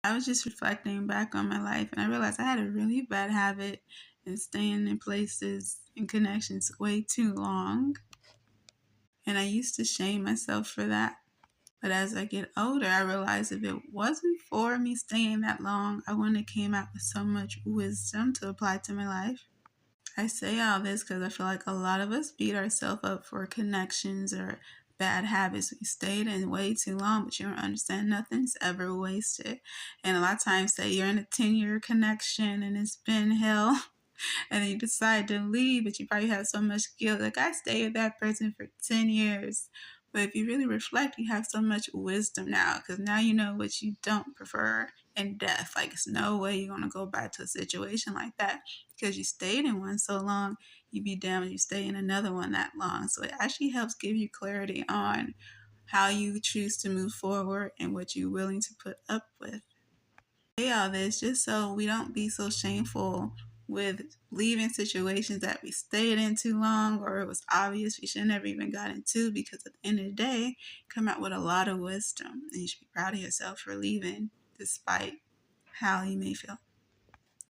I was just reflecting back on my life and I realized I had a really bad habit in staying in places and connections way too long. And I used to shame myself for that. But as I get older, I realize if it wasn't for me staying that long, I wouldn't have came out with so much wisdom to apply to my life. I say all this because I feel like a lot of us beat ourselves up for connections or bad habits we stayed in way too long, but you don't understand nothing's ever wasted. And a lot of times say you're in a 10-year connection and it's been hell and then you decide to leave, but you probably have so much guilt. Like, I stayed with that person for 10 years. But if you really reflect, you have so much wisdom now because now you know what you don't prefer in death. Like, it's no way you're going to go back to a situation like that because you stayed in one so long. You'd be damned if you stay in another one that long. So it actually helps give you clarity on how you choose to move forward and what you're willing to put up with. Say all this just so we don't be so shameful with leaving situations that we stayed in too long or it was obvious we shouldn't have even got into, because at the end of the day, come out with a lot of wisdom and you should be proud of yourself for leaving despite how you may feel.